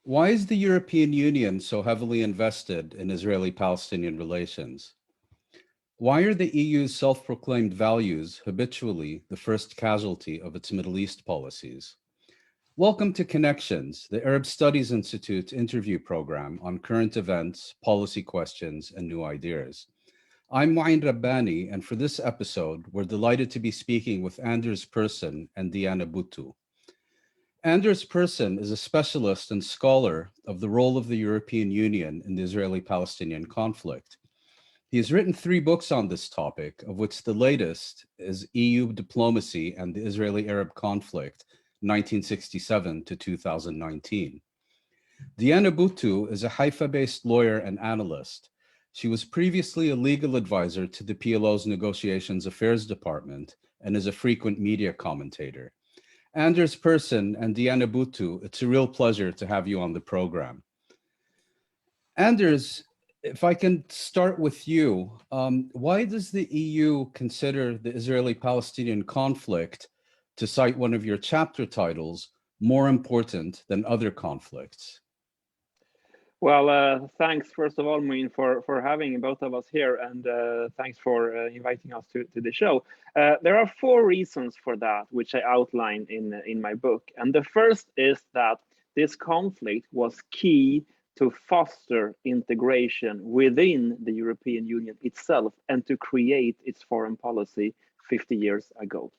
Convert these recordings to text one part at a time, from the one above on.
Why is the European Union so heavily invested in Israeli-Palestinian relations? Why are the EU's self-proclaimed values habitually the first casualty of its Middle East policies? Welcome to Connections, the Arab Studies Institute's interview program on current events, policy questions, and new ideas. I'm Mouin Rabbani, and for this episode, we're delighted to be speaking with Anders Persson and Diana Buttu. Anders Persson is a specialist and scholar of the role of the European Union in the Israeli-Palestinian conflict. He has written 3 books on this topic, of which the latest is EU Diplomacy and the Israeli-Arab Conflict, 1967 to 2019. Diana Buttu is a Haifa-based lawyer and analyst. She was previously a legal advisor to the PLO's Negotiations Affairs Department and is a frequent media commentator. Anders Persson and Diana Buttu, it's a real pleasure to have you on the program. Anders, if I can start with you, why does the EU consider the Israeli-Palestinian conflict, to cite one of your chapter titles, more important than other conflicts? Well, thanks first of all, Mouin, for having both of us here, and thanks for inviting us to the show. There are 4 reasons for that, which I outline in my book. And the first is that this conflict was key to foster integration within the European Union itself and to create its foreign policy 50 years ago.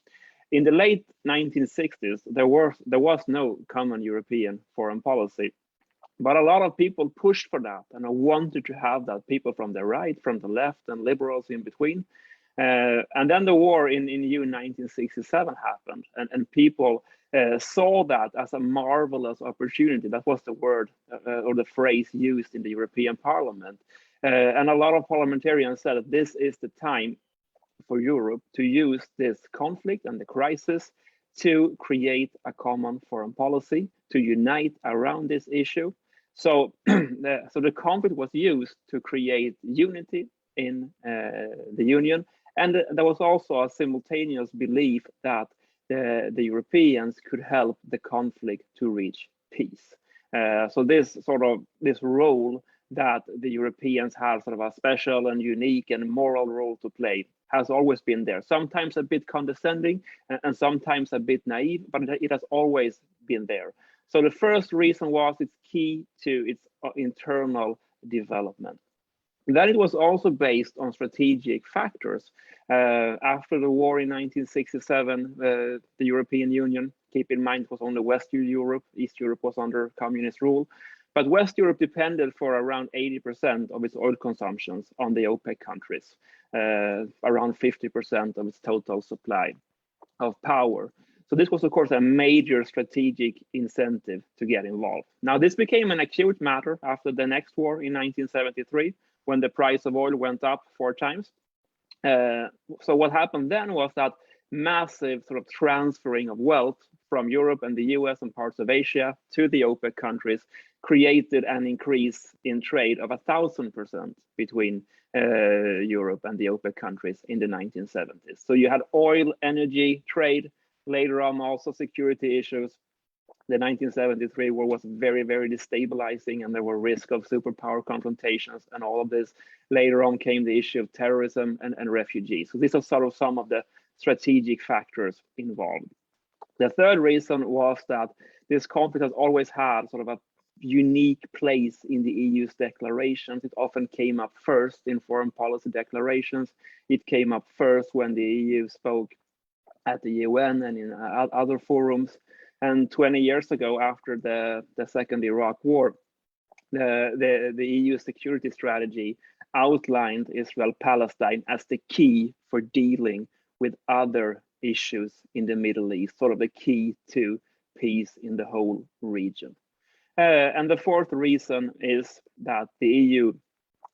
In the late 1960s, there was no common European foreign policy. But a lot of people pushed for that and wanted to have that, people from the right, from the left, and liberals in between. And then the war in June 1967 happened, and people saw that as a marvelous opportunity. That was the word or the phrase used in the European Parliament. And a lot of parliamentarians said that this is the time for Europe to use this conflict and the crisis to create a common foreign policy, to unite around this issue. So, the conflict was used to create unity in the Union, and there was also a simultaneous belief that the Europeans could help the conflict to reach peace. So this role that the Europeans have, sort of a special and unique and moral role to play, has always been there. Sometimes a bit condescending and sometimes a bit naive, but it has always been there. So the first reason was it's key to its internal development. Then it was also based on strategic factors. After the war in 1967, the European Union, keep in mind, was only Western Europe. East Europe was under communist rule. But West Europe depended for around 80% of its oil consumptions on the OPEC countries, around 50% of its total supply of power. So this was, of course, a major strategic incentive to get involved. Now, this became an acute matter after the next war in 1973, when the price of oil went up 4 times. So what happened then was that massive sort of transferring of wealth from Europe and the US and parts of Asia to the OPEC countries created an increase in trade of 1,000% between Europe and the OPEC countries in the 1970s. So you had oil, energy, trade, later on also security issues. The 1973 war was very, very destabilizing, and there were risk of superpower confrontations and all of this. Later on came the issue of terrorism and refugees. So these are sort of some of the strategic factors involved. The third reason was that this conflict has always had sort of a unique place in the EU's declarations. It often came up first in foreign policy declarations. It came up first when the EU spoke at the UN and in other forums. And 20 years ago, after the Second Iraq War, the EU security strategy outlined Israel-Palestine as the key for dealing with other issues in the Middle East, sort of the key to peace in the whole region. And the fourth reason is that the EU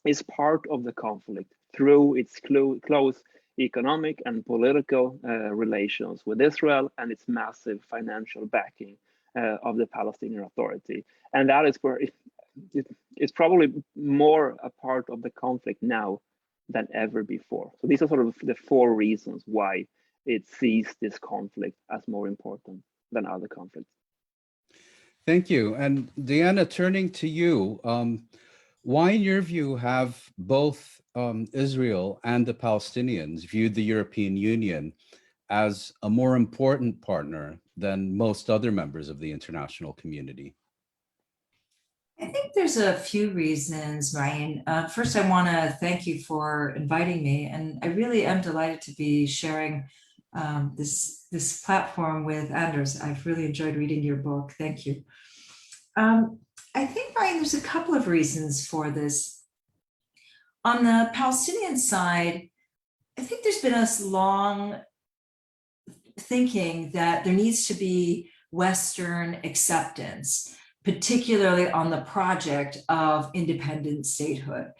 is part of the conflict through its close economic and political relations with Israel and its massive financial backing of the Palestinian Authority. And that is where it's probably more a part of the conflict now than ever before. So these are sort of the 4 reasons why it sees this conflict as more important than other conflicts. Thank you. And Deanna, turning to you, why, in your view, have both Israel and the Palestinians viewed the European Union as a more important partner than most other members of the international community? I think there's a few reasons, Ryan. First, I want to thank you for inviting me, and I really am delighted to be sharing this platform with Anders. I've really enjoyed reading your book. Thank you. I think, Ryan, there's a couple of reasons for this. On the Palestinian side, I think there's been a long thinking that there needs to be Western acceptance, particularly on the project of independent statehood.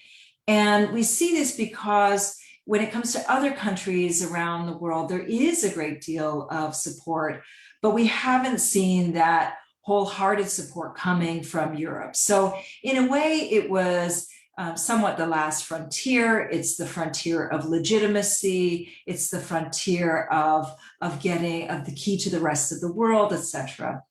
And we see this because when it comes to other countries around the world, there is a great deal of support, but we haven't seen that wholehearted support coming from Europe. So in a way, it was somewhat the last frontier. It's the frontier of legitimacy. It's the frontier of getting the key to the rest of the world, etc.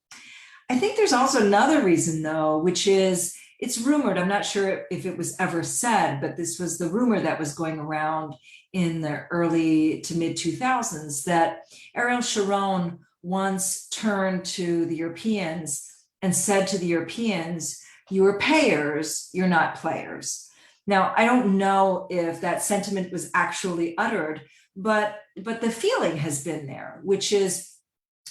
I think there's also another reason, though, which is it's rumored, I'm not sure if it was ever said, but this was the rumor that was going around in the early to mid 2000s that Ariel Sharon once turned to the Europeans and said to the Europeans, "You are payers, you're not players." Now, I don't know if that sentiment was actually uttered, but the feeling has been there, which is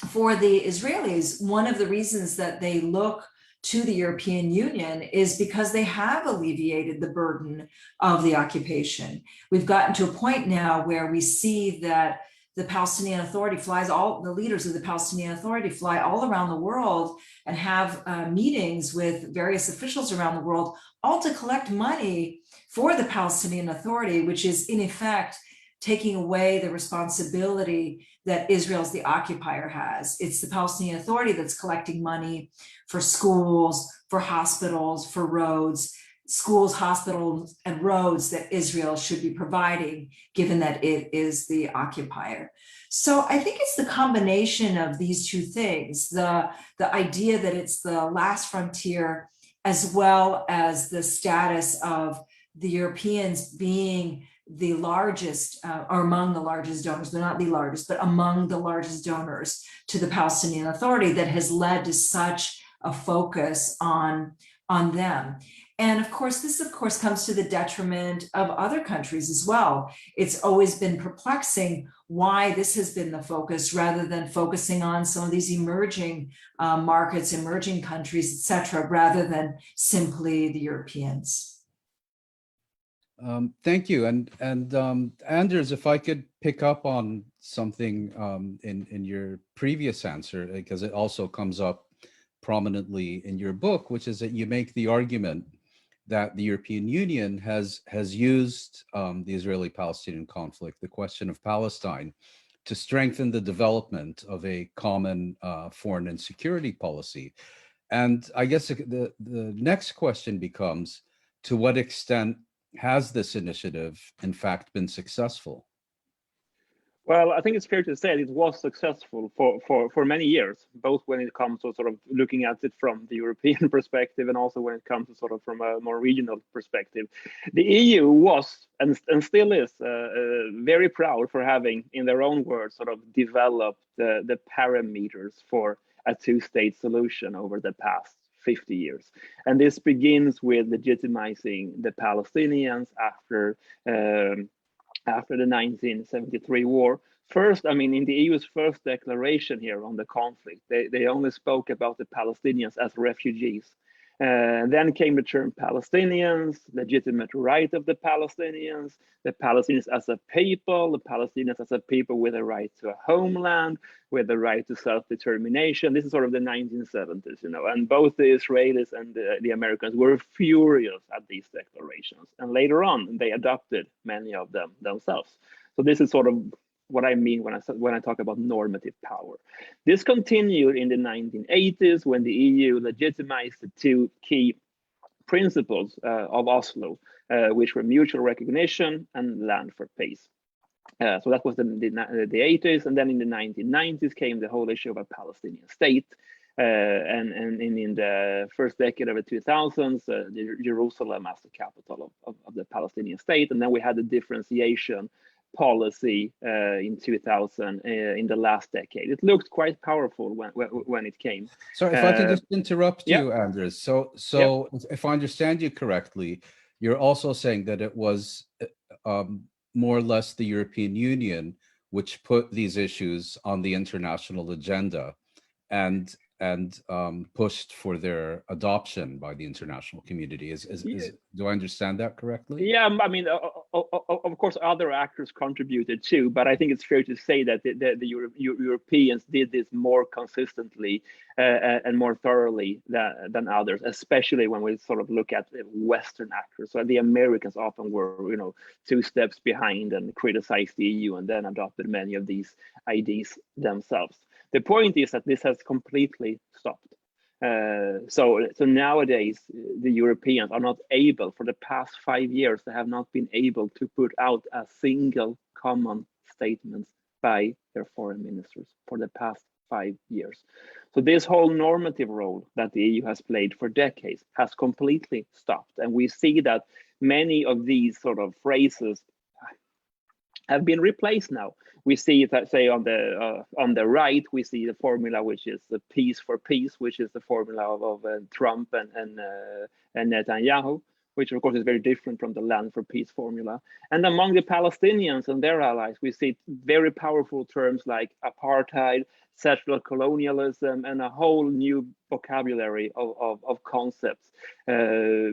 for the Israelis, one of the reasons that they look to the European Union is because they have alleviated the burden of the occupation. We've gotten to a point now where we see that the Palestinian Authority the leaders of the Palestinian Authority fly all around the world and have meetings with various officials around the world, all to collect money for the Palestinian Authority, which is in effect taking away the responsibility that Israel as the occupier has. It's the Palestinian Authority that's collecting money for schools, for hospitals, for roads, schools, hospitals, and roads that Israel should be providing, given that it is the occupier. So I think it's the combination of these two things, the idea that it's the last frontier, as well as the status of the Europeans being the largest or among the largest donors, they're not the largest, but among the largest donors to the Palestinian Authority, that has led to such a focus on them. And of course, this comes to the detriment of other countries as well. It's always been perplexing why this has been the focus rather than focusing on some of these emerging markets, emerging countries, et cetera, rather than simply the Europeans. Thank you. And Anders, if I could pick up on something in your previous answer, because it also comes up prominently in your book, which is that you make the argument that the European Union has used the Israeli-Palestinian conflict, the question of Palestine, to strengthen the development of a common foreign and security policy. And I guess the next question becomes, to what extent has this initiative, in fact, been successful? Well, I think it's fair to say it was successful for many years, both when it comes to sort of looking at it from the European perspective and also when it comes to sort of from a more regional perspective. The EU was and still is very proud for having, in their own words, sort of developed the parameters for a two-state solution over the past 50 years. And this begins with legitimizing the Palestinians after the 1973 war. First, I mean, in the EU's first declaration here on the conflict, they only spoke about the Palestinians as refugees. Then came the term Palestinians, legitimate right of the Palestinians as a people, the Palestinians as a people with a right to a homeland, with a right to self-determination. This is sort of the 1970s, you know, and both the Israelis and the Americans were furious at these declarations. And later on, they adopted many of them themselves. So this is sort of what I mean when I talk about normative power. This continued in the 1980s when the EU legitimized the two key principles of Oslo, which were mutual recognition and land for peace. So that was the 80s, and then in the 1990s came the whole issue of a Palestinian state. and in the first decade of the 2000s, Jerusalem as the capital of the Palestinian state. And then we had the differentiation policy in 2000 in the last decade. It looked quite powerful when it came. So if I could just interrupt yeah. you, Anders. So if I understand you correctly, you're also saying that it was more or less the European Union which put these issues on the international agenda and pushed for their adoption by the international community. Do I understand that correctly? Yeah, I mean, of course, other actors contributed too, but I think it's fair to say that the Europeans did this more consistently and more thoroughly than others, especially when we sort of look at Western actors. So the Americans often were, 2 steps behind and criticized the EU and then adopted many of these ideas themselves. The point is that this has completely stopped. So nowadays, the Europeans are not able, for the past 5 years, they have not been able to put out a single common statement by their foreign ministers for the past 5 years. So this whole normative role that the EU has played for decades has completely stopped. And we see that many of these sort of phrases have been replaced now. We see that, say, on the right, we see the formula which is the peace for peace, which is the formula of Trump and Netanyahu, which of course is very different from the land for peace formula. And among the Palestinians and their allies, we see very powerful terms like apartheid, settler colonialism, and a whole new vocabulary of concepts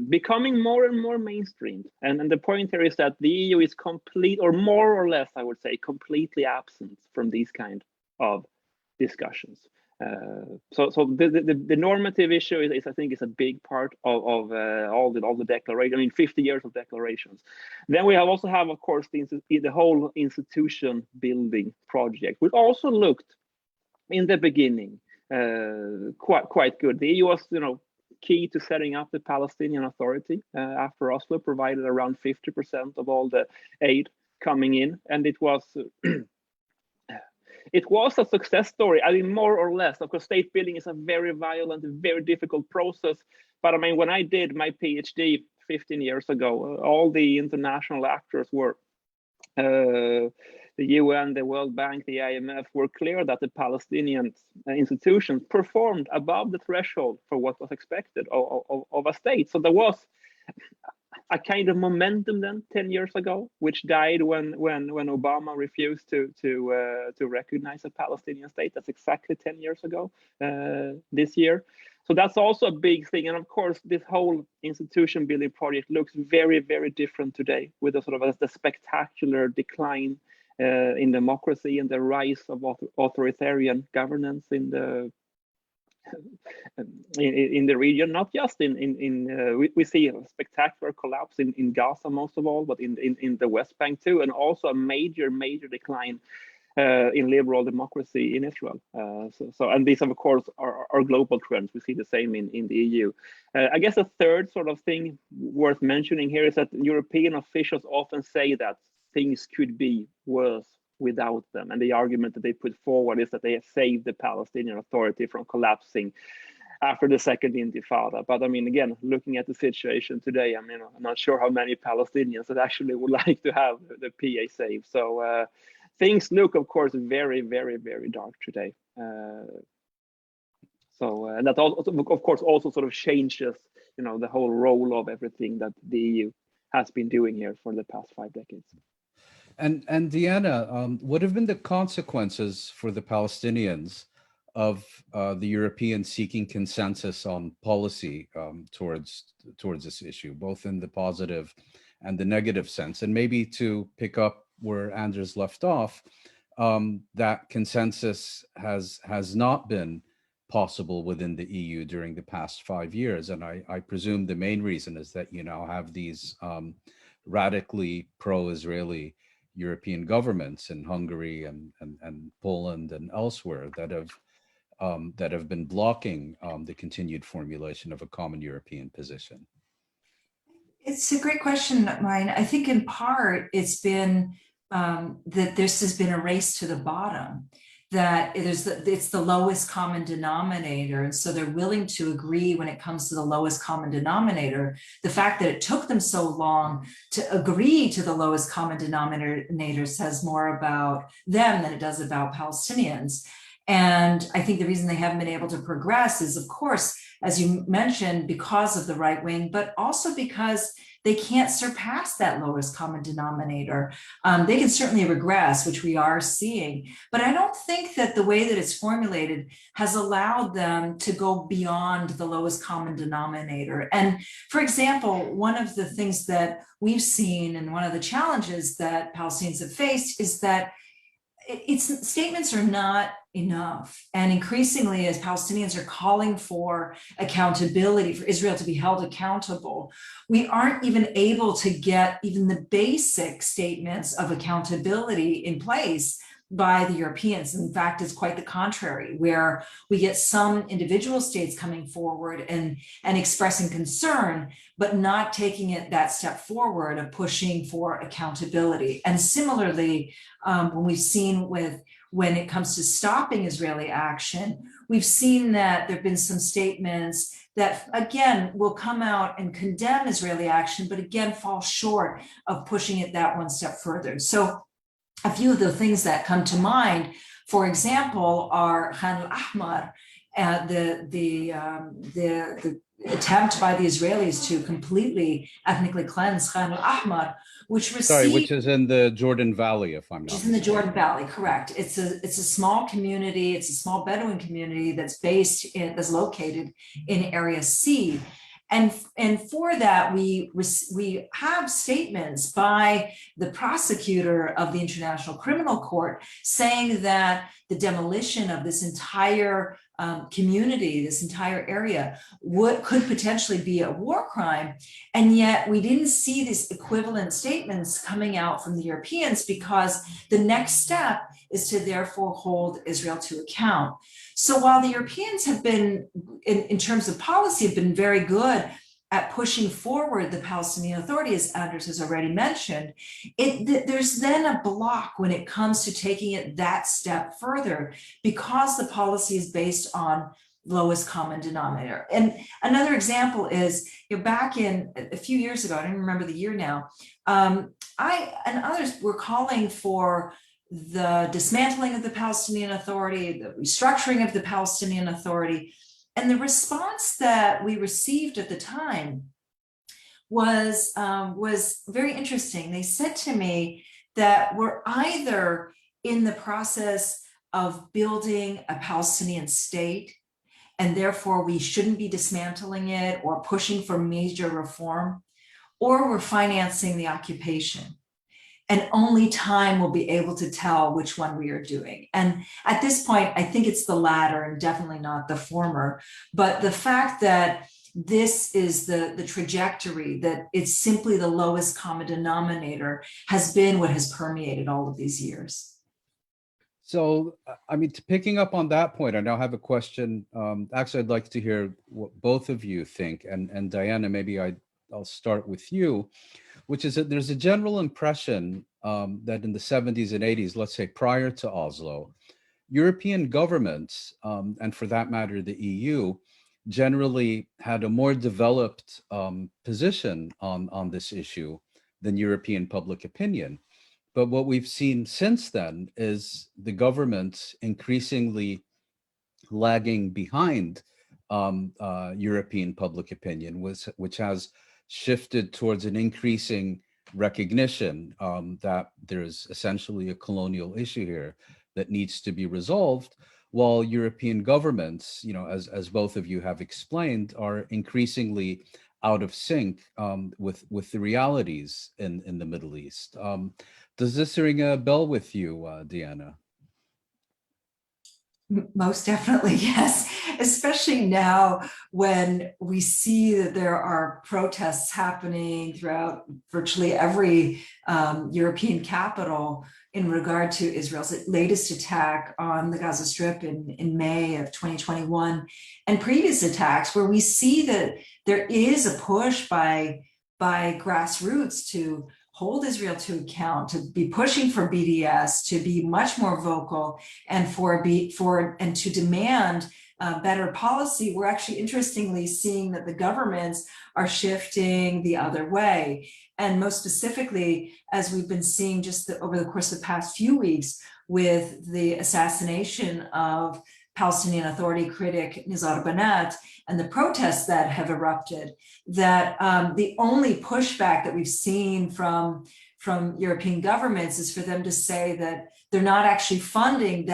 becoming more and more mainstream. And the point here is that the EU is complete, or more or less, I would say, completely absent from these kind of discussions. So the normative issue is I think is a big part of all the declaration. I mean, 50 years of declarations. Then we also have, of course, the whole institution building project, which also looked in the beginning quite good. The EU was, key to setting up the Palestinian Authority after Oslo, provided around 50% of all the aid coming in, and it was. It was a success story. I mean, more or less. Of course, state building is a very violent, very difficult process. But I mean, when I did my PhD 15 years ago, all the international actors were the UN, the World Bank, the IMF were clear that the Palestinian institutions performed above the threshold for what was expected of a state. So there was a kind of momentum then 10 years ago, which died when Obama refused to recognize a Palestinian state. That's exactly 10 years ago this year. So that's also a big thing. And of course, this whole institution building project looks very, very different today, with a sort of the spectacular decline in democracy and the rise of authoritarian governance in the region, not just we see a spectacular collapse in Gaza most of all, but in the West Bank too, and also a major decline in liberal democracy in Israel. And these of course are global trends. We see the same in the EU. I guess a third sort of thing worth mentioning here is that European officials often say that things could be worse without them. And the argument that they put forward is that they have saved the Palestinian Authority from collapsing after the second Intifada. But I mean, again, looking at the situation today, I mean, I'm not sure how many Palestinians that actually would like to have the PA saved. So things look, of course, very, very, very dark today. And that also, of course, also sort of changes, the whole role of everything that the EU has been doing here for the past 5 decades. And Deanna, what have been the consequences for the Palestinians of the Europeans seeking consensus on policy towards this issue, both in the positive and the negative sense? And maybe to pick up where Anders left off, that consensus has not been possible within the EU during the past 5 years. And I presume the main reason is that you now have these radically pro-Israeli European governments in Hungary and Poland and elsewhere that have been blocking the continued formulation of a common European position. It's a great question, Mouin. I think in part it's been that this has been a race to the bottom. that it's the lowest common denominator. And so they're willing to agree when it comes to the lowest common denominator. The fact that it took them so long to agree to the lowest common denominator says more about them than it does about Palestinians. And I think the reason they haven't been able to progress is, of course, as you mentioned, because of the right wing, but also because they can't surpass that lowest common denominator. They can certainly regress, which we are seeing, but I don't think that the way that it's formulated has allowed them to go beyond the lowest common denominator. And for example, one of the things that we've seen and one of the challenges that Palestinians have faced is that its statements are not enough. And increasingly, as Palestinians are calling for accountability, for Israel to be held accountable, we aren't even able to get even the basic statements of accountability in place by the Europeans. In fact, it's quite the contrary, where we get some individual states coming forward and expressing concern, but not taking it that step forward of pushing for accountability. And similarly, when we've seen when it comes to stopping Israeli action, we've seen that there have been some statements that, again, will come out and condemn Israeli action, but again, fall short of pushing it that one step further. So a few of the things that come to mind, for example, are Khan al-Ahmar, the attempt by the Israelis to completely ethnically cleanse Khan al-Ahmar, which is in the Jordan Valley, if I'm not mistaken. In the Jordan Valley, correct. It's a small community. It's a small Bedouin community that's located in Area C. And for that, we have statements by the prosecutor of the International Criminal Court saying that the demolition of this entire community, this entire area, could potentially be a war crime. And yet we didn't see these equivalent statements coming out from the Europeans, because the next step is to therefore hold Israel to account. So while the Europeans have been, in terms of policy, have been very good at pushing forward the Palestinian Authority, as Anders has already mentioned, there's then a block when it comes to taking it that step further, because the policy is based on lowest common denominator. And another example is, back in a few years ago, I don't remember the year now, I and others were calling for the dismantling of the Palestinian Authority, the restructuring of the Palestinian Authority. And the response that we received at the time was very interesting. They said to me that we're either in the process of building a Palestinian state, and therefore we shouldn't be dismantling it or pushing for major reform, or we're financing the occupation. And only time will be able to tell which one we are doing. And at this point, I think it's the latter and definitely not the former. But the fact that this is the trajectory, that it's simply the lowest common denominator, has been what has permeated all of these years. So, I mean, picking up on that point, I now have a question. Actually, I'd like to hear what both of you think. And Diana, maybe I'll start with you, which is that there's a general impression that in the 70s and 80s, let's say prior to Oslo, European governments, and for that matter, the EU, generally had a more developed position on this issue than European public opinion. But what we've seen since then is the government increasingly lagging behind European public opinion, which has shifted towards an increasing recognition that there's essentially a colonial issue here that needs to be resolved, while European governments, as both of you have explained, are increasingly out of sync with the realities in the Middle East. Does this ring a bell with you, Diana? Most definitely, yes. Especially now when we see that there are protests happening throughout virtually every European capital in regard to Israel's latest attack on the Gaza Strip in May of 2021, and previous attacks, where we see that there is a push by grassroots to hold Israel to account, to be pushing for BDS, to be much more vocal, and and to demand better policy, we're actually interestingly seeing that the governments are shifting the other way. And most specifically, as we've been seeing just over the course of the past few weeks with the assassination of Palestinian Authority critic Nizar Banat and the protests that have erupted, that the only pushback that we've seen from European governments is for them to say that they're not actually funding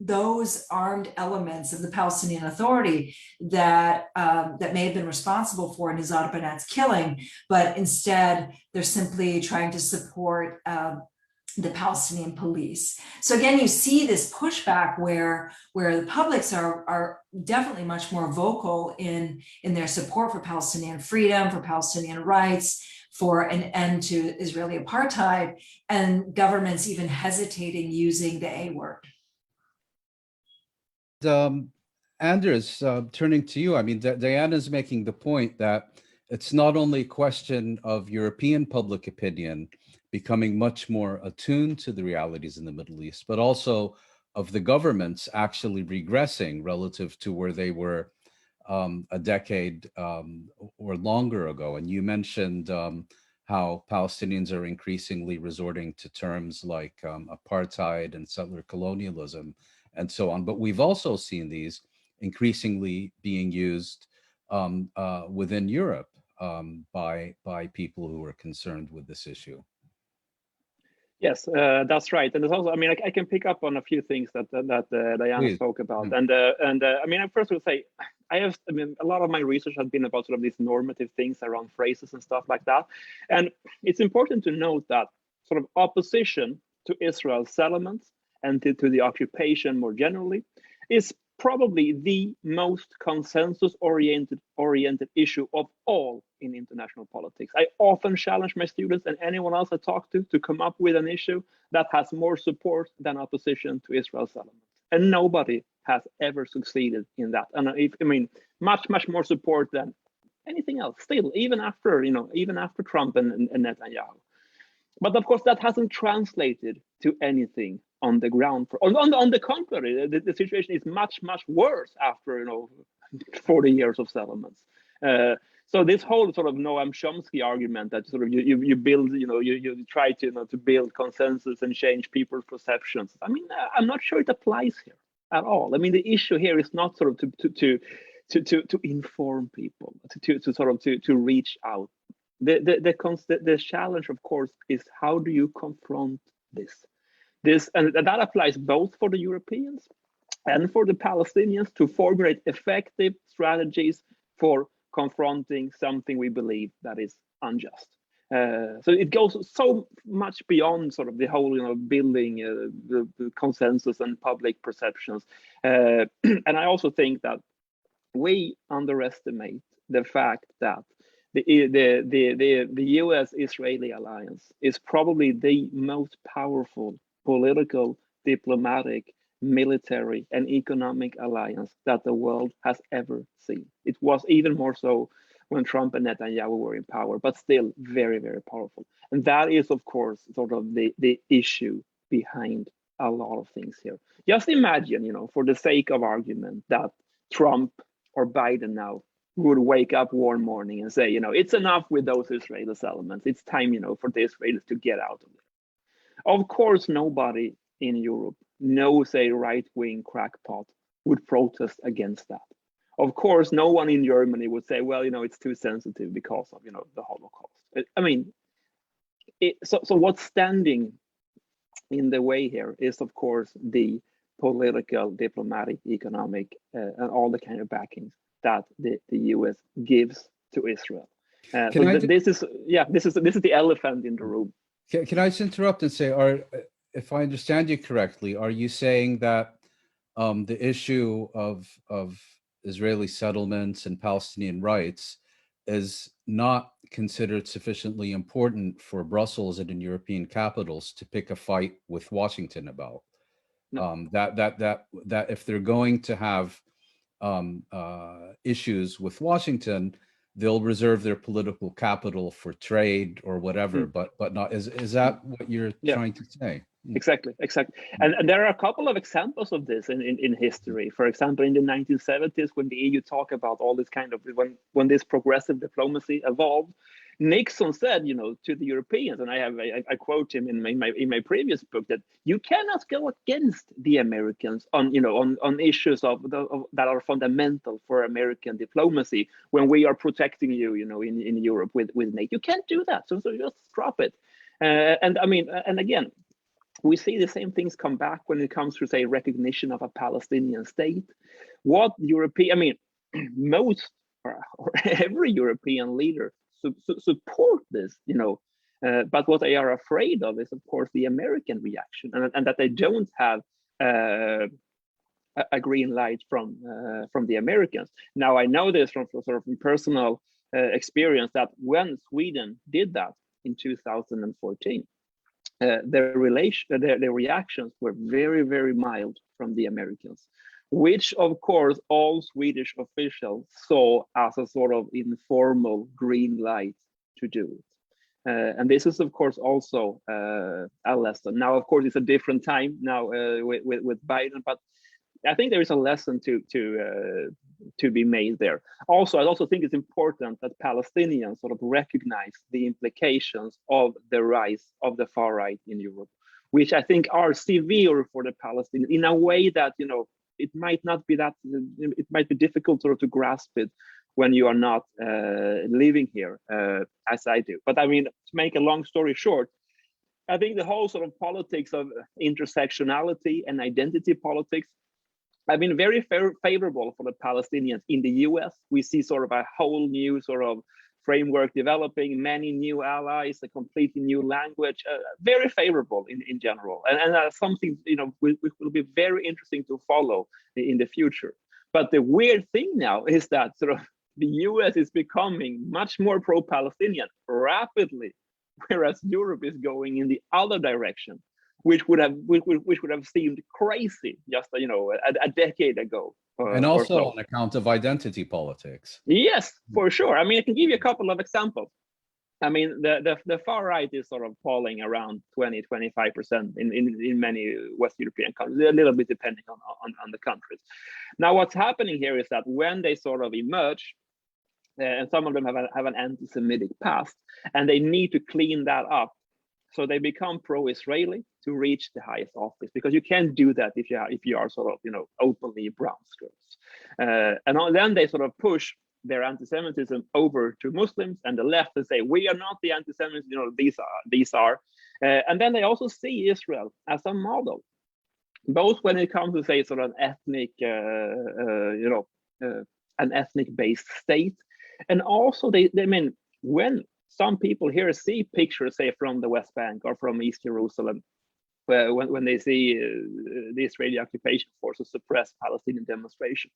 those armed elements of the Palestinian Authority that may have been responsible for Nizar Banat's killing, but instead they're simply trying to support the Palestinian police. So again, you see this pushback where the publics are definitely much more vocal in their support for Palestinian freedom, for Palestinian rights, for an end to Israeli apartheid, and governments even hesitating using the A word. Anders, turning to you, I mean, Diana's making the point that it's not only a question of European public opinion becoming much more attuned to the realities in the Middle East, but also of the governments actually regressing relative to where they were a decade or longer ago. And you mentioned how Palestinians are increasingly resorting to terms like apartheid and settler colonialism and so on. But we've also seen these increasingly being used within Europe by people who are concerned with this issue. Yes, that's right. And there's also, I mean, I can pick up on a few things that Diana Please. spoke about. And I mean, I first would say, I mean, a lot of my research has been about sort of these normative things around phrases and stuff like that. And it's important to note that sort of opposition to Israel's settlements and to the occupation more generally is probably the most consensus-oriented issue of all in international politics. I often challenge my students and anyone else I talk to come up with an issue that has more support than opposition to Israel's settlement. And nobody has ever succeeded in that. And I mean, much more support than anything else, still, even after Trump and Netanyahu. But of course, that hasn't translated to anything on the ground. On the contrary, the situation is much worse after 40 years of settlements. So this whole sort of Noam Chomsky argument that sort of you build, you try to build consensus and change people's perceptions. I mean, I'm not sure it applies here at all. I mean, the issue here is not sort of to inform people, to reach out. The challenge, of course, is how do you confront this, and that applies both for the Europeans and for the Palestinians to formulate effective strategies for confronting something we believe that is unjust. So it goes so much beyond sort of the whole, building the consensus and public perceptions. And I also think that we underestimate the fact that the US-Israeli alliance is probably the most powerful political, diplomatic, military, and economic alliance that the world has ever seen. It was even more so when Trump and Netanyahu were in power, but still very powerful. And that is, of course, sort of the issue behind a lot of things here. Just imagine, for the sake of argument, that Trump or Biden now would wake up one morning and say, it's enough with those Israeli settlements. It's time, for the Israelis to get out of there. Of course, nobody in Europe knows a right-wing crackpot would protest against that. Of course, no one in Germany would say, well, it's too sensitive because of, the Holocaust. I mean, so what's standing in the way here is, of course, the political, diplomatic, economic, and all the kind of backings that the US gives to Israel. This is the elephant in the room. Can I just interrupt and say, if I understand you correctly, are you saying that the issue of Israeli settlements and Palestinian rights is not considered sufficiently important for Brussels and in European capitals to pick a fight with Washington about? No. That if they're going to have issues with Washington, they'll reserve their political capital for trade or whatever, but not. Is that what you're trying to say? Exactly. And there are a couple of examples of this in history. For example, in the 1970s, when the EU talked about all this kind of, when this progressive diplomacy evolved, Nixon said, to the Europeans, and I quote him in my previous book, that you cannot go against the Americans on issues that are fundamental for American diplomacy when we are protecting you, in Europe with NATO. You can't do that. So just drop it. And again, we see the same things come back when it comes to, say, recognition of a Palestinian state. What most or every European leader support this, but what they are afraid of is, of course, the American reaction, and that they don't have a green light from the Americans. Now, I know this from sort of personal experience that when Sweden did that in 2014, their reactions were very, very mild from the Americans, which of course all Swedish officials saw as a sort of informal green light to do it. And this is of course also a lesson. Now, of course, it's a different time now with Biden, but I think there is a lesson to be made there. Also, I also think it's important that Palestinians sort of recognize the implications of the rise of the far right in Europe, which I think are severe for the Palestinians in a way that, it might not be that, it might be difficult sort of to grasp it when you are not living here, as I do. But I mean, to make a long story short, I think the whole sort of politics of intersectionality and identity politics have been very favorable for the Palestinians in the US. We see sort of a whole new sort of framework developing, many new allies, a completely new language, very favorable in general. And something, which will be very interesting to follow in the future. But the weird thing now is that sort of the US is becoming much more pro-Palestinian rapidly, whereas Europe is going in the other direction, which would have seemed crazy just a decade ago. And also on account of identity politics. Yes, for sure. I mean, I can give you a couple of examples. I mean, the far right is sort of falling around 20-25% in many West European countries, a little bit depending on the countries. Now, what's happening here is that when they sort of emerge, and some of them have an anti-Semitic past, and they need to clean that up. So they become pro-Israeli to reach the highest office, because you can't do that if you are sort of openly brown skirts. And then they sort of push their anti-Semitism over to Muslims and the left and say, we are not the anti-Semites, these are. And then they also see Israel as a model, both when it comes to, say, sort of ethnic, an ethnic-based state, and also they mean, when some people here see pictures, say, from the West Bank or from East Jerusalem, when they see the Israeli occupation forces suppress Palestinian demonstrations,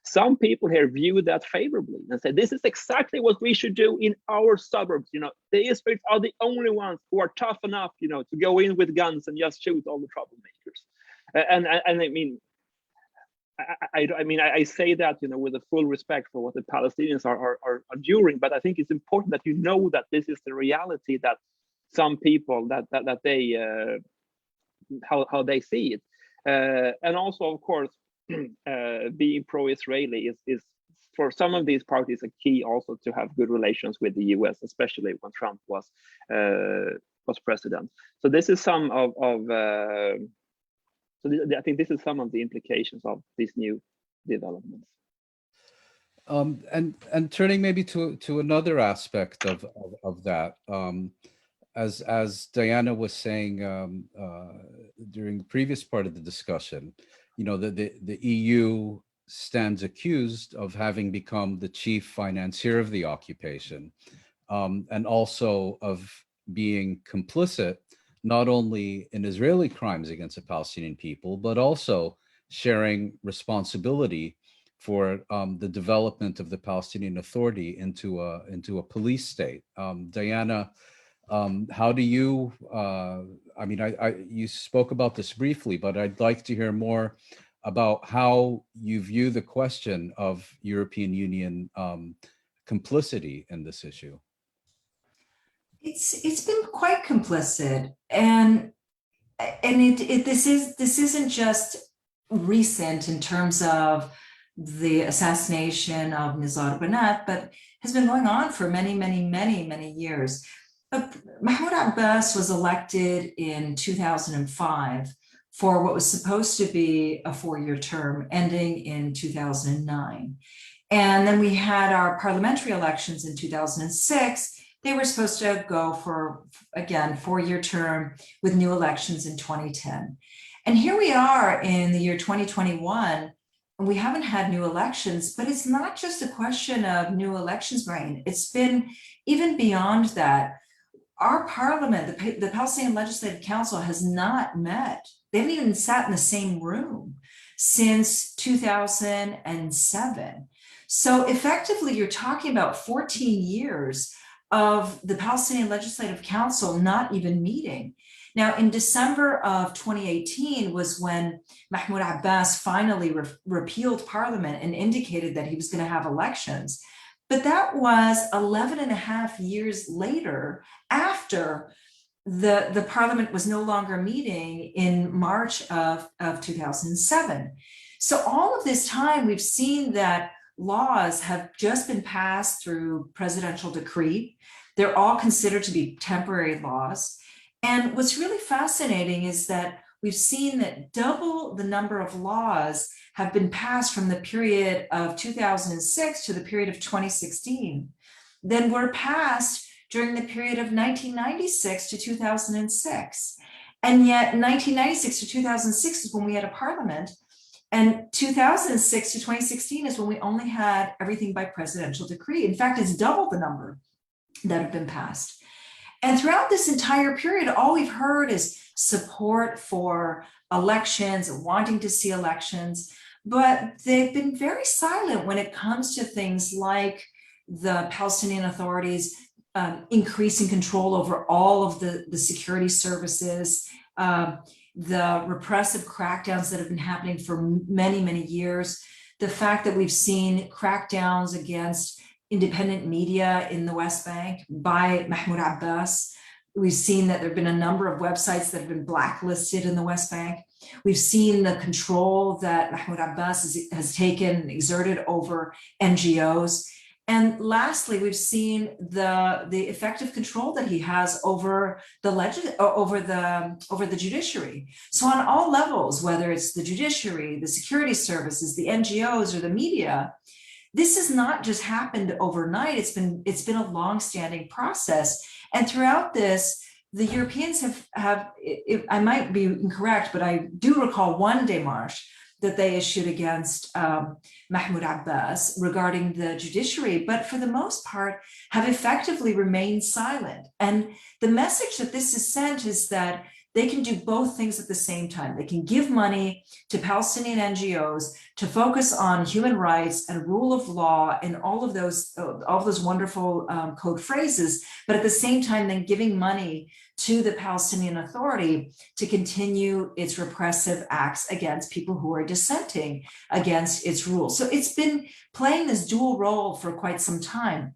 some people here view that favorably and say, this is exactly what we should do in our suburbs. The Israelis are the only ones who are tough enough, to go in with guns and just shoot all the troublemakers. And I mean, I say that with a full respect for what the Palestinians are enduring, but I think it's important that that this is the reality that some people that they how they see it, and also of course being pro-Israeli is for some of these parties a key also to have good relations with the US, especially when Trump was president. So this is some of I think this is some of the implications of these new developments. And turning maybe to another aspect of that, as Diana was saying during the previous part of the discussion, the EU stands accused of having become the chief financier of the occupation, and also of being complicit not only in Israeli crimes against the Palestinian people, but also sharing responsibility for the development of the Palestinian Authority into a police state. Diana, how do you? You spoke about this briefly, but I'd like to hear more about how you view the question of European Union complicity in this issue? It's been quite complicit, and this isn't just recent in terms of the assassination of Nizar Banat, but has been going on for many years. Mahmoud Abbas was elected in 2005 for what was supposed to be a 4-year term ending in 2009. And then we had our parliamentary elections in 2006. They were supposed to go for, again, 4-year term with new elections in 2010. And here we are in the year 2021, and we haven't had new elections, but it's not just a question of new elections, Brian. It's been even beyond that. Our parliament, the Palestinian Legislative Council, has not met. They haven't even sat in the same room since 2007. So effectively, you're talking about 14 years of the Palestinian Legislative Council not even meeting. Now, in December of 2018 was when Mahmoud Abbas finally repealed parliament and indicated that he was going to have elections. But that was 11 and a half years later, after the parliament was no longer meeting in March of 2007. So all of this time, we've seen that laws have just been passed through presidential decree. They're all considered to be temporary laws. And what's really fascinating is that we've seen that double the number of laws have been passed from the period of 2006 to the period of 2016 than were passed during the period of 1996 to 2006. And yet 1996 to 2006 is when we had a parliament, and 2006 to 2016 is when we only had everything by presidential decree. In fact, it's double the number that have been passed. And throughout this entire period, all we've heard is support for elections, wanting to see elections, but they've been very silent when it comes to things like the Palestinian Authorities increasing control over all of the security services, the repressive crackdowns that have been happening for many years, the fact that we've seen crackdowns against independent media in the West Bank by Mahmoud Abbas. We've seen that there have been a number of websites that have been blacklisted in the West Bank. We've seen the control that Mahmoud Abbas has taken, exerted over NGOs. And lastly, we've seen the effective control that he has over the judiciary. So on all levels, whether it's the judiciary, the security services, the NGOs, or the media, this has not just happened overnight. It's been a long-standing process. And throughout this, the Europeans have I might be incorrect, but I do recall one démarche that they issued against Mahmoud Abbas regarding the judiciary, but for the most part have effectively remained silent. And the message that this is sent is that they can do both things at the same time. They can give money to Palestinian NGOs to focus on human rights and rule of law and all of those wonderful code phrases, but at the same time then giving money to the Palestinian Authority to continue its repressive acts against people who are dissenting against its rules. So it's been playing this dual role for quite some time.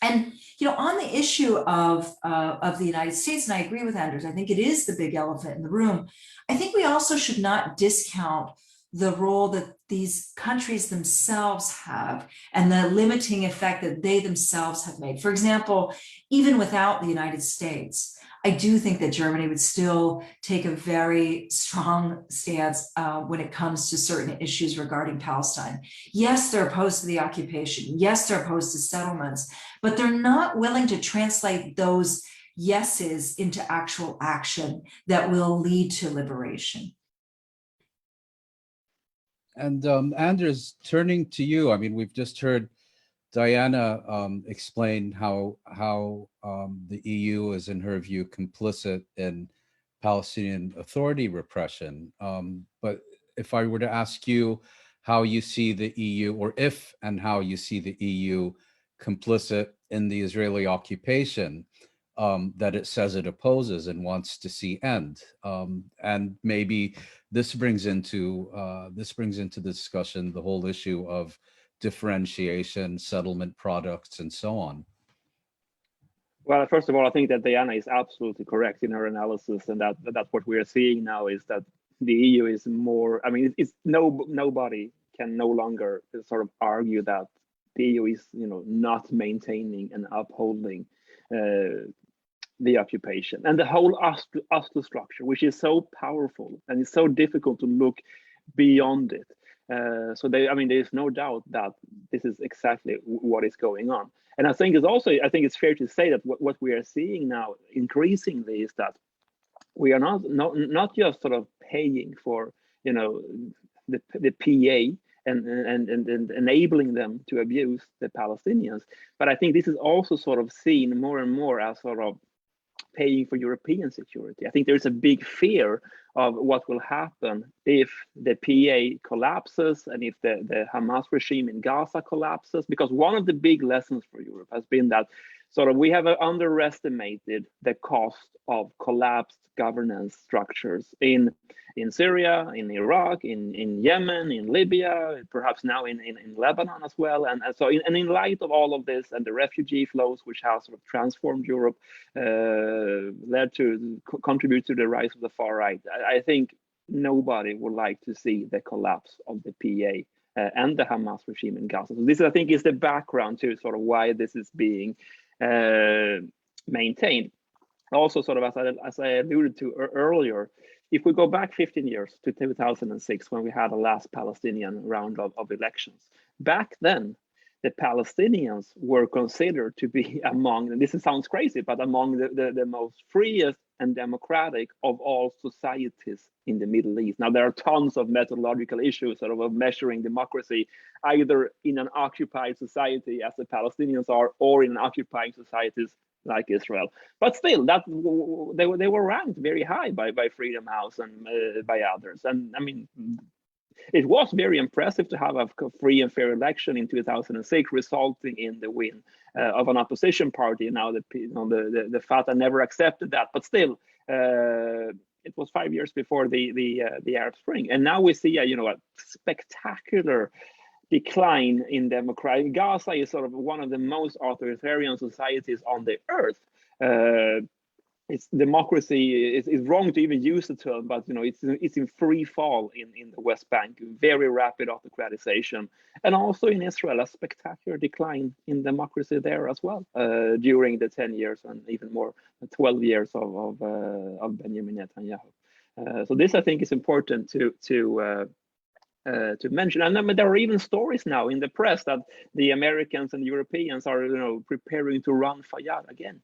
And on the issue of the United States, and I agree with Anders, I think it is the big elephant in the room. I think we also should not discount the role that these countries themselves have and the limiting effect that they themselves have made. For example, even without the United States, I do think that Germany would still take a very strong stance when it comes to certain issues regarding Palestine. Yes, they're opposed to the occupation. Yes, they're opposed to settlements, but they're not willing to translate those yeses into actual action that will lead to liberation. And Anders, turning to you, I mean, we've just heard Diana explain how the EU is, in her view, complicit in Palestinian Authority repression. But if I were to ask you how you see the EU, or if and how you see the EU complicit in the Israeli occupation that it says it opposes and wants to see end, and maybe this brings into the discussion the whole issue of differentiation, settlement products, and so on? Well, first of all, I think that Diana is absolutely correct in her analysis, and that's what we are seeing now is that the EU is more. I mean, it's nobody can no longer sort of argue that the EU is, not maintaining and upholding the occupation and the whole Oslo structure, which is so powerful and it's so difficult to look beyond it. So there's no doubt that this is exactly what is going on. And I think it's fair to say that what we are seeing now increasingly is that we are not just sort of paying for, the PA and enabling them to abuse the Palestinians, but I think this is also sort of seen more and more as sort of paying for European security. I think there's a big fear of what will happen if the PA collapses and if the Hamas regime in Gaza collapses, because one of the big lessons for Europe has been that sort of we have underestimated the cost of collapsed governance structures in Syria, in Iraq, in Yemen, in Libya, perhaps now in Lebanon as well. And so in light of all of this and the refugee flows, which have sort of transformed Europe, led to contribute to the rise of the far right, I think nobody would like to see the collapse of the PA and the Hamas regime in Gaza. So this, I think, is the background to sort of why this is being maintained. Also, sort of as I alluded to earlier, if we go back 15 years to 2006, when we had the last Palestinian round of elections, back then, the Palestinians were considered to be among, and this sounds crazy, but among the most freest and democratic of all societies in the Middle East. Now, there are tons of methodological issues sort of measuring democracy, either in an occupied society as the Palestinians are, or in occupying societies like Israel. But still, that they were ranked very high by Freedom House and by others. And I mean, it was very impressive to have a free and fair election in 2006, resulting in the win of an opposition party. Now the Fatah never accepted that, but still, it was 5 years before the Arab Spring, and now we see a spectacular decline in democracy. Gaza is sort of one of the most authoritarian societies on the earth. It's democracy is wrong to even use the term, but it's in free fall in the West Bank, very rapid autocratization, and also in Israel, a spectacular decline in democracy there as well during the 10 years and even more 12 years of Benjamin Netanyahu. So this, I think, is important to mention. And I mean, there are even stories now in the press that the Americans and Europeans are preparing to run Fayyad again.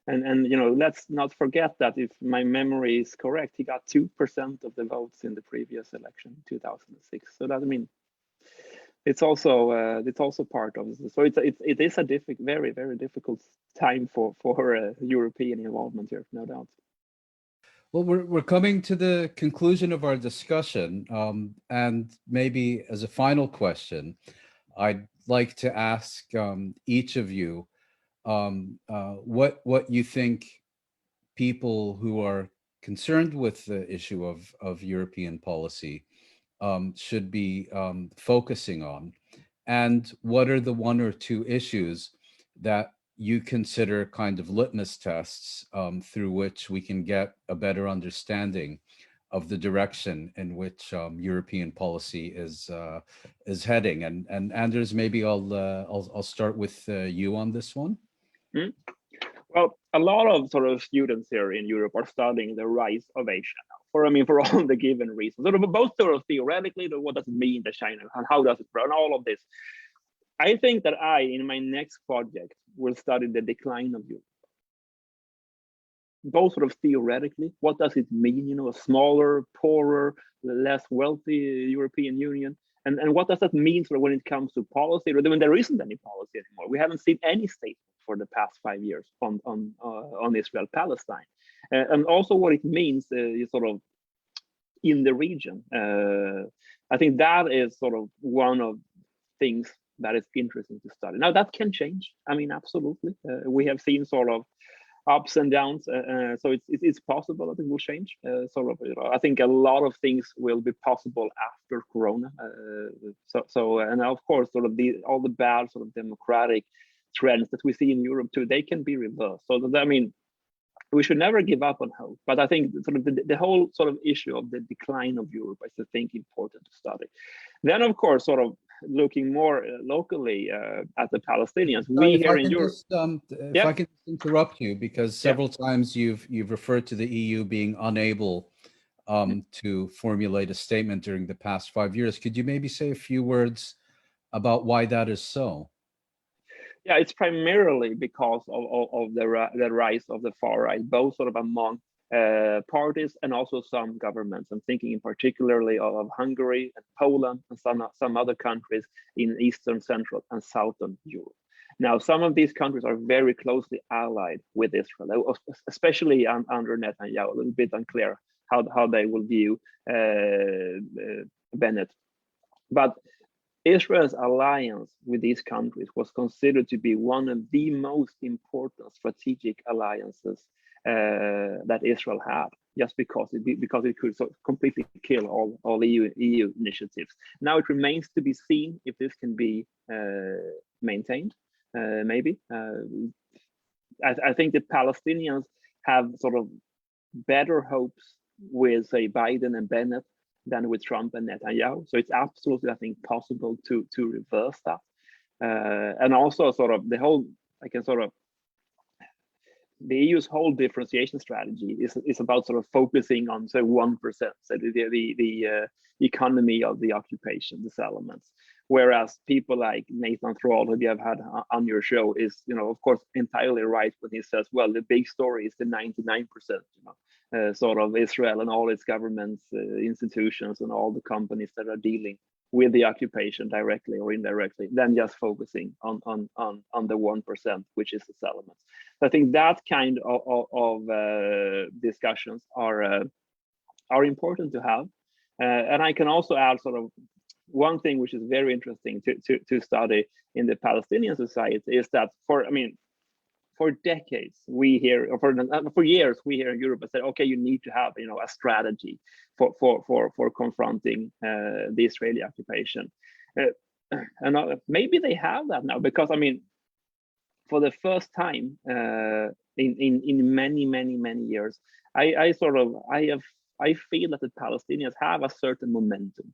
And let's not forget that, if my memory is correct, he got 2% of the votes in the previous election, 2006. So that, I mean, it's also part of this. So it is a very, very difficult time for European involvement here, no doubt. Well, we're coming to the conclusion of our discussion, and maybe as a final question, I'd like to ask each of you what you think people who are concerned with the issue of European policy should be focusing on, and what are the one or two issues that you consider kind of litmus tests through which we can get a better understanding of the direction in which European policy is heading. And Anders, maybe I'll start with you on this one. Mm. Well, a lot of sort of students here in Europe are studying the rise of Asia now, for all the given reasons. Sort of both sort of theoretically, what does it mean to China and how does it grow, and all of this. I think that in my next project, will study the decline of Europe. Both sort of theoretically, what does it mean, a smaller, poorer, less wealthy European Union? And what does that mean sort of when it comes to policy? When there isn't any policy anymore. We haven't seen any statement for the past 5 years on Israel-Palestine. And also what it means is sort of in the region. I think that is sort of one of things that is interesting to study. Now that can change. I mean, absolutely. We have seen sort of ups and downs. So it's possible that it will change. I think a lot of things will be possible after Corona. And of course, all the bad democratic trends that we see in Europe too, they can be reversed. So that, I mean, we should never give up on hope. But I think the whole issue of the decline of Europe is, I think, important to study. Then, of course, looking more locally at the Palestinians, we here in Europe. If I can interrupt you, because several times you've referred to the EU being unable to formulate a statement during the past 5 years. Could you maybe say a few words about why that is so? Yeah, it's primarily because of the rise of the far right, both among parties and also some governments. I'm thinking in particularly of Hungary and Poland and some other countries in Eastern, Central, and Southern Europe. Now, some of these countries are very closely allied with Israel, especially under Netanyahu. A little bit unclear how they will view Bennett, but Israel's alliance with these countries was considered to be one of the most important strategic alliances that Israel had, just because it could completely kill all EU initiatives. Now it remains to be seen if this can be maintained. Maybe I think the Palestinians have better hopes with, say, Biden and Bennett than with Trump and Netanyahu. So it's absolutely, I think, possible to reverse that. And also the whole, the EU's whole differentiation strategy is about focusing on, say, 1%, so the economy of the occupation, the settlements. Whereas people like Nathan Thrall, who you have had on your show, is, of course, entirely right when he says, well, the big story is the 99%, Israel and all its governments, institutions, and all the companies that are dealing with the occupation directly or indirectly, than just focusing on the 1%, which is the settlements. So I think that kind of discussions are important to have. And I can also add one thing which is very interesting to study in the Palestinian society is that for decades we hear, or for years we hear in Europe, said, okay, you need to have a strategy for confronting the Israeli occupation, and maybe they have that now, because for the first time in many years, I feel that the Palestinians have a certain momentum.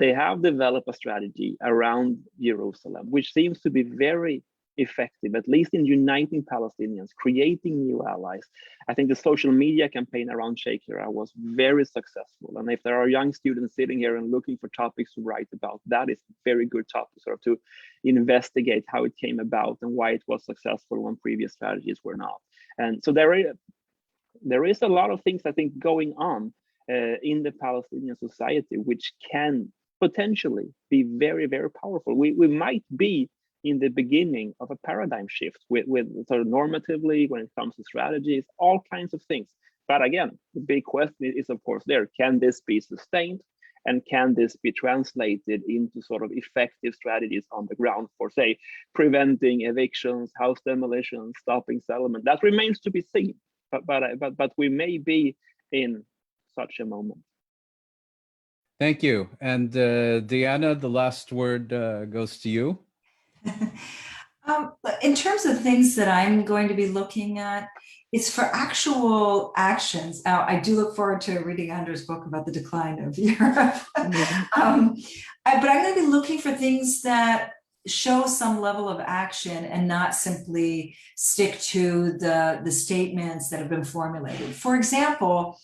They have developed a strategy around Jerusalem, which seems to be very effective, at least in uniting Palestinians, creating new allies. I think the social media campaign around Sheikh Jarrah was very successful. And if there are young students sitting here and looking for topics to write about, that is a very good topic to investigate how it came about and why it was successful when previous strategies were not. And so there is a lot of things, I think, going on in the Palestinian society, which can potentially be very, very powerful. We might be in the beginning of a paradigm shift with normatively, when it comes to strategies, all kinds of things. But again, the big question is, of course, can this be sustained? And can this be translated into effective strategies on the ground for, say, preventing evictions, house demolitions, stopping settlement? That remains to be seen. But we may be in such a moment. Thank you. And Diana, the last word goes to you. In terms of things that I'm going to be looking at, it's for actual actions. Now, I do look forward to reading Anders' book about the decline of Europe. But I'm going to be looking for things that show some level of action and not simply stick to the statements that have been formulated. For example,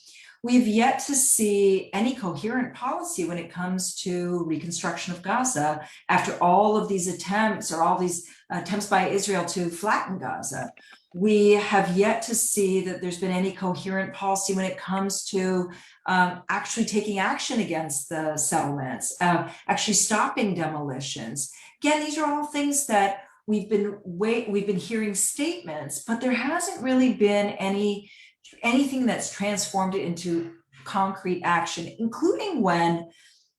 we've yet to see any coherent policy when it comes to reconstruction of Gaza after all of these attempts, or all these attempts by Israel to flatten Gaza. We have yet to see that there's been any coherent policy when it comes to actually taking action against the settlements, actually stopping demolitions. Again, these are all things that we've been hearing statements, but there hasn't really been anything that's transformed it into concrete action, including when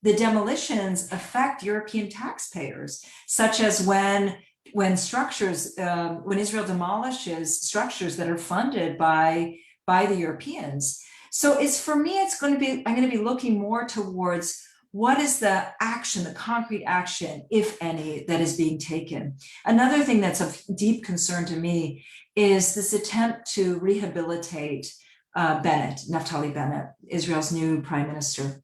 the demolitions affect European taxpayers, such as when when structures, when Israel demolishes structures that are funded by the Europeans. So for me, I'm going to be looking more towards what is the action, the concrete action, if any, that is being taken. Another thing that's of deep concern to me is this attempt to rehabilitate Naftali Bennett, Israel's new prime minister.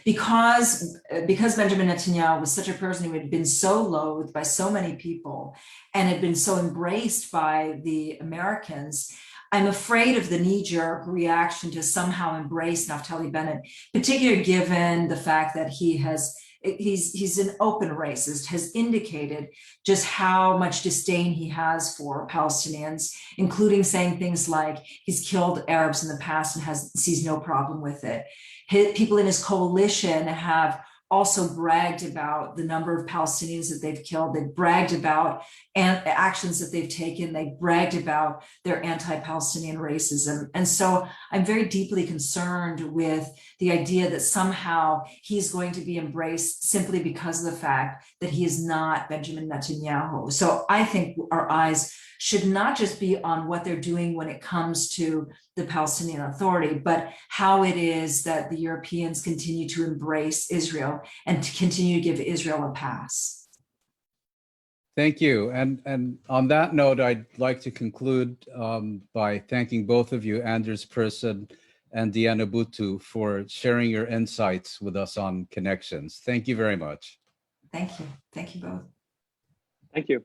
Because Benjamin Netanyahu was such a person who had been so loathed by so many people and had been so embraced by the Americans, I'm afraid of the knee-jerk reaction to somehow embrace Naftali Bennett, particularly given the fact that he's an open racist, has indicated just how much disdain he has for Palestinians, including saying things like he's killed Arabs in the past and sees no problem with it. People in his coalition have also bragged about the number of Palestinians that they've killed. They've bragged about actions that they've taken. They've bragged about their anti-Palestinian racism. And so I'm very deeply concerned with the idea that somehow he's going to be embraced simply because of the fact that he is not Benjamin Netanyahu. So I think our eyes should not just be on what they're doing when it comes to the Palestinian Authority, but how it is that the Europeans continue to embrace Israel and to continue to give Israel a pass. Thank you. And on that note, I'd like to conclude by thanking both of you, Anders Persson and Diana Buttu, for sharing your insights with us on Connections. Thank you very much. Thank you. Thank you both. Thank you.